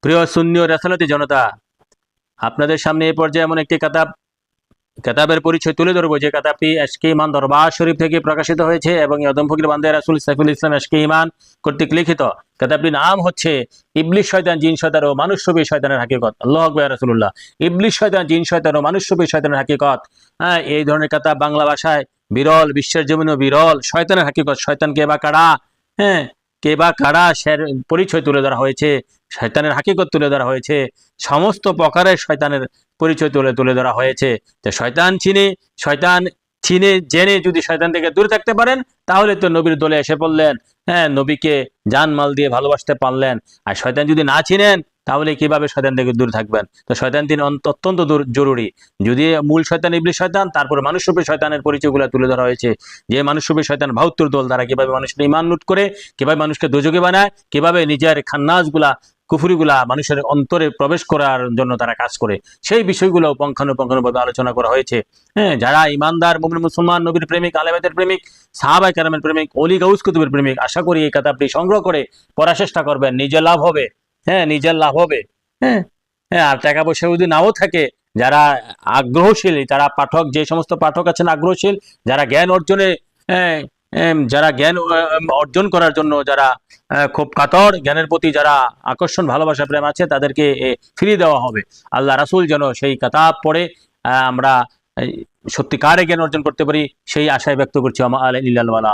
প্রিয় সুন্নি ও রাসালাতি জনতা, আপনাদের সামনে এই পর্যায়ে এমন একটি কেতাবের পরিচয় তুলে ধরবো যে কেতাবটি এশকে ইমান দরবার শরীফ থেকে প্রকাশিত হয়েছে এবং আদম ফকির বান্দে রাসূল সাইফুল ইসলাম এশকে ইমান কর্তৃক লিখিত। কেতাবটির নাম হচ্ছে ইবলিস শয়তান জিন শয়তান ও মানুষরূপী শয়তানের হাকিকত। আল্লাহু আকবার রাসূলুল্লাহ। ইবলিস শয়তান জিন শয়তান ও মানুষরূপী শয়তানের হাকিকত। হ্যাঁ, এই ধরনের কেতাব বাংলা ভাষায় বিরল, বিশ্বের জমিনেও বিরল। শয়তানের হাকিকত, শয়তান কে বা কারা, হ্যাঁ, কে বা কারা সে পরিচয় তুলে ধরা হয়েছে, শয়তানের হাকিকত তুলে ধরা হয়েছে, সমস্ত প্রকারের শয়তানের পরিচয় তুলে ধরা হয়েছে। তো শয়তান চিনে জেনে যদি শয়তান থেকে দূরে থাকতে পারেন তাহলে তো নবীর দলে এসে পড়লেন, হ্যাঁ, নবীকে জান মাল দিয়ে ভালোবাসতে পারলেন। আর শয়তান যদি না চিনেন তাহলে কিভাবে শয়তান থেকে দূরে থাকবেন? তো শয়তান তিনি অত্যন্ত জরুরি। যদি মূল শয়তান ইবলিস শয়তান, তারপরে মানুষরূপী শয়তানের পরিচয়গুলো তুলে ধরা হয়েছে। যে মানুষরূপী শয়তান ৭২ দল, তারা কিভাবে মানুষের ঈমান লুট করে, কিভাবে মানুষকে দোজখে বানায়, কিভাবে নিজের খান্নাসগুলা কুফুরিগুলা মানুষের অন্তরে প্রবেশ করার জন্য তারা কাজ করে, সেই বিষয়গুলো পুঙ্খানুপুঙ্খানুভাবে আলোচনা করা হয়েছে। হ্যাঁ, যারা ইমানদার মুমিন মুসলমান, নবীর প্রেমিক, আলেমেদের প্রেমিক, সাহাবায়ে কেরামের প্রেমিক, ওলি গাউস কুতুবের প্রেমিক, আশা করি এই কিতাবটি সংগ্রহ করে পড়ার চেষ্টা করবেন। নিজের লাভ হবে, হ্যাঁ, নিজের লাভ হবে। হ্যাঁ, হ্যাঁ, আর টাকা পয়সা যদি নাও থাকে, যারা আগ্রহশীল, যারা পাঠক, যে সমস্ত পাঠক আছেন আগ্রহশীল, যারা জ্ঞান অর্জনে, হ্যাঁ, যারা জ্ঞান অর্জন করার জন্য যারা খুব কাতর, জ্ঞানের প্রতি যারা আকর্ষণ, ভালোবাসা, প্রেম আছে, তাদেরকে ফ্রি দেওয়া হবে। আল্লাহ রাসূল যেন সেই কিতাব পড়ে আমরা সত্যিকারে জ্ঞান অর্জন করতে পারি, সেই আশায় ব্যক্ত করছি। আমা আলাইহিল ওয়ালা।